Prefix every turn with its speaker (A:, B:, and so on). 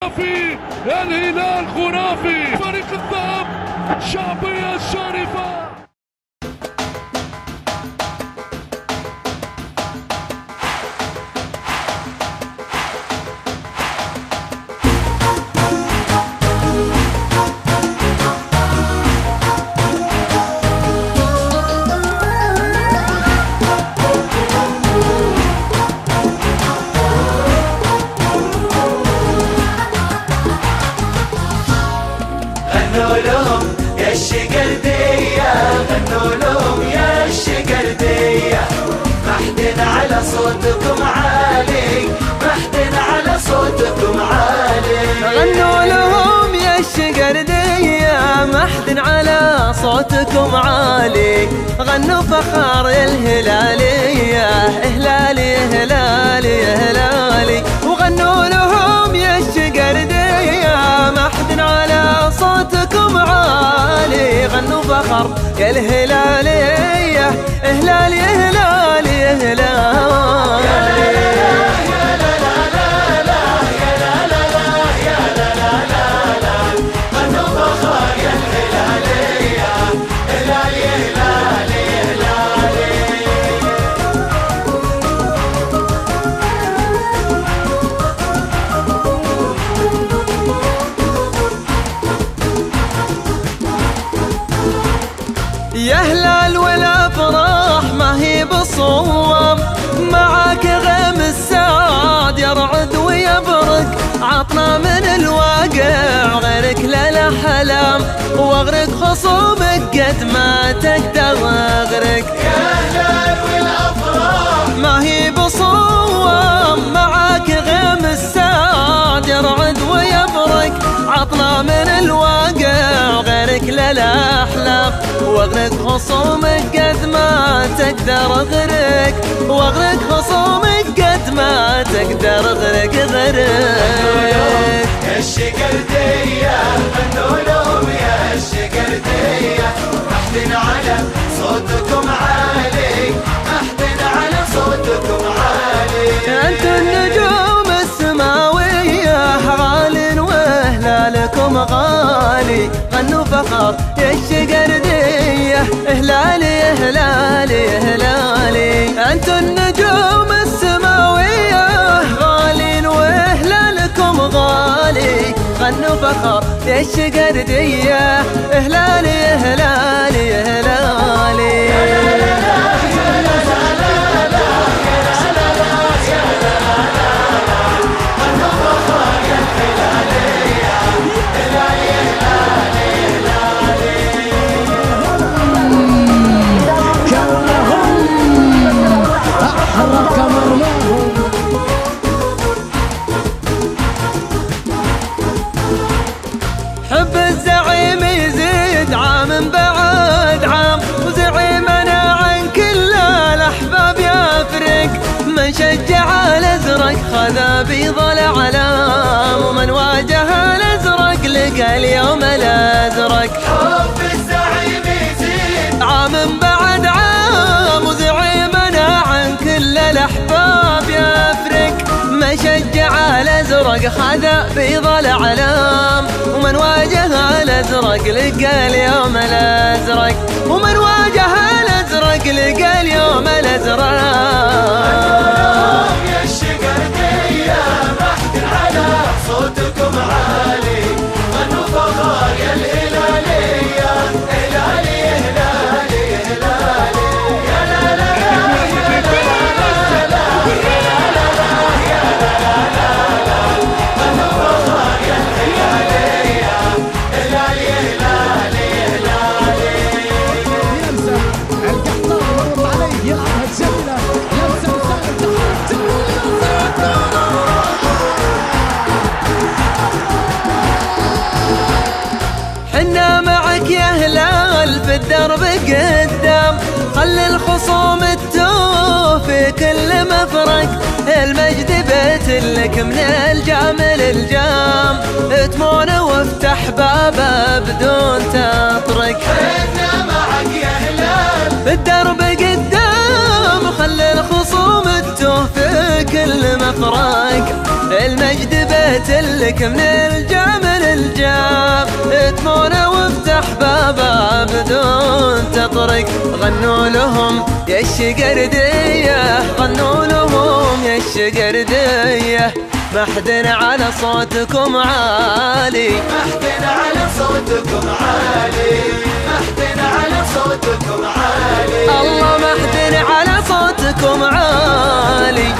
A: في الهلال خرافي، فريق الذهب شعبية الشريفة.
B: غنوا لهم يا الشقردية، غنوا لهم يا الشقردية، محدن على صوتكم عالي، محدن على صوتكم عالي.
C: غنوا لهم يا الشقردية، محدن على صوتكم عالي، غنوا فخر الهلالية، هلالي هلالي هلالي. وغنوا لهم يا الشقردية، محدن على صوتكم عالي، غنوا فخر يا الهلالية، هلالي هلالي هلالي. يا هلال والافراح ما هي بصوم، معاك غيم السعد يرعد ويبرق، عطنا من الواقع غيرك لا احلام، واغرق خصومك قد ما تقدر اغرق.
B: يا هلال والافراح
C: ما هي بصوم، معاك غيم السعد يرعد ويبرق، عطنا من الواقع غيرك لا احلام، واغرق خصومك قد ما تقدر اغرق، واغرق خصومك قد ما تقدر اغرق غرق.
B: يا الشقردية، غنوا لهم يا الشقردية، محدن على صوتكم عالي، محدن على صوتكم عالي.
C: انتم النجوم السماوية غال وهلالكم غالي، غنوا فخر يا الشقردية، هلالي هلالي هلالي. انتم النجوم السماوية غالين وهلالكم غالي، غنوا فخر يا الشقردية، هلالي هلالي هلالي. حب الزعيم يزيد عام بعد عام، وزعيمنا عن كل الأحباب يفرق، من شجع الأزرق خذا بيض الأعلام، ومن واجه الأزرق لقى اليوم الأزرق.
B: حب الزعيم يزيد
C: عام بعد عام، وزعيمنا عن كل الأحباب يفرق، من شجع الأزرق خذا بيض الأعلام، ومن واجه الأزرق لقى اليوم الأزرق، ومن واجه الأزرق لقى اليوم الأزرق.
B: يا الشقردية، محدن على صوتكم عالي، غنوا فخر يا الهلالية، هلالي هلالي هلالي. يا لا لا يا لا لا يا لا لا، غنوا فخر يا الهلالية، هلالي هلالي هلالي.
D: يلمسه القحطان يمر عليه يلعبها جميلة، لمسه وسام
C: حنا معك يا هلال في الدرب قدام، خلي الخصوم تتوه في كل مفرق، المجد بيت لك من الجام للجام، اتمونه وافتح بابه بدون تطرق.
B: حنا معك يا هلال
C: في الدرب قدام، خلي الخصوم تتوه في كل مفرق، المجد قلت لك من الجام للجام تمون وافتح بابا بدون تطرق. غنوا لهم يا الشقردية، غنوا لهم يا الشقردية، محدن على صوتكم عالي،
B: محدن على صوتكم عالي، محدن على صوتكم عالي.
C: الله محدن على صوتكم عالي.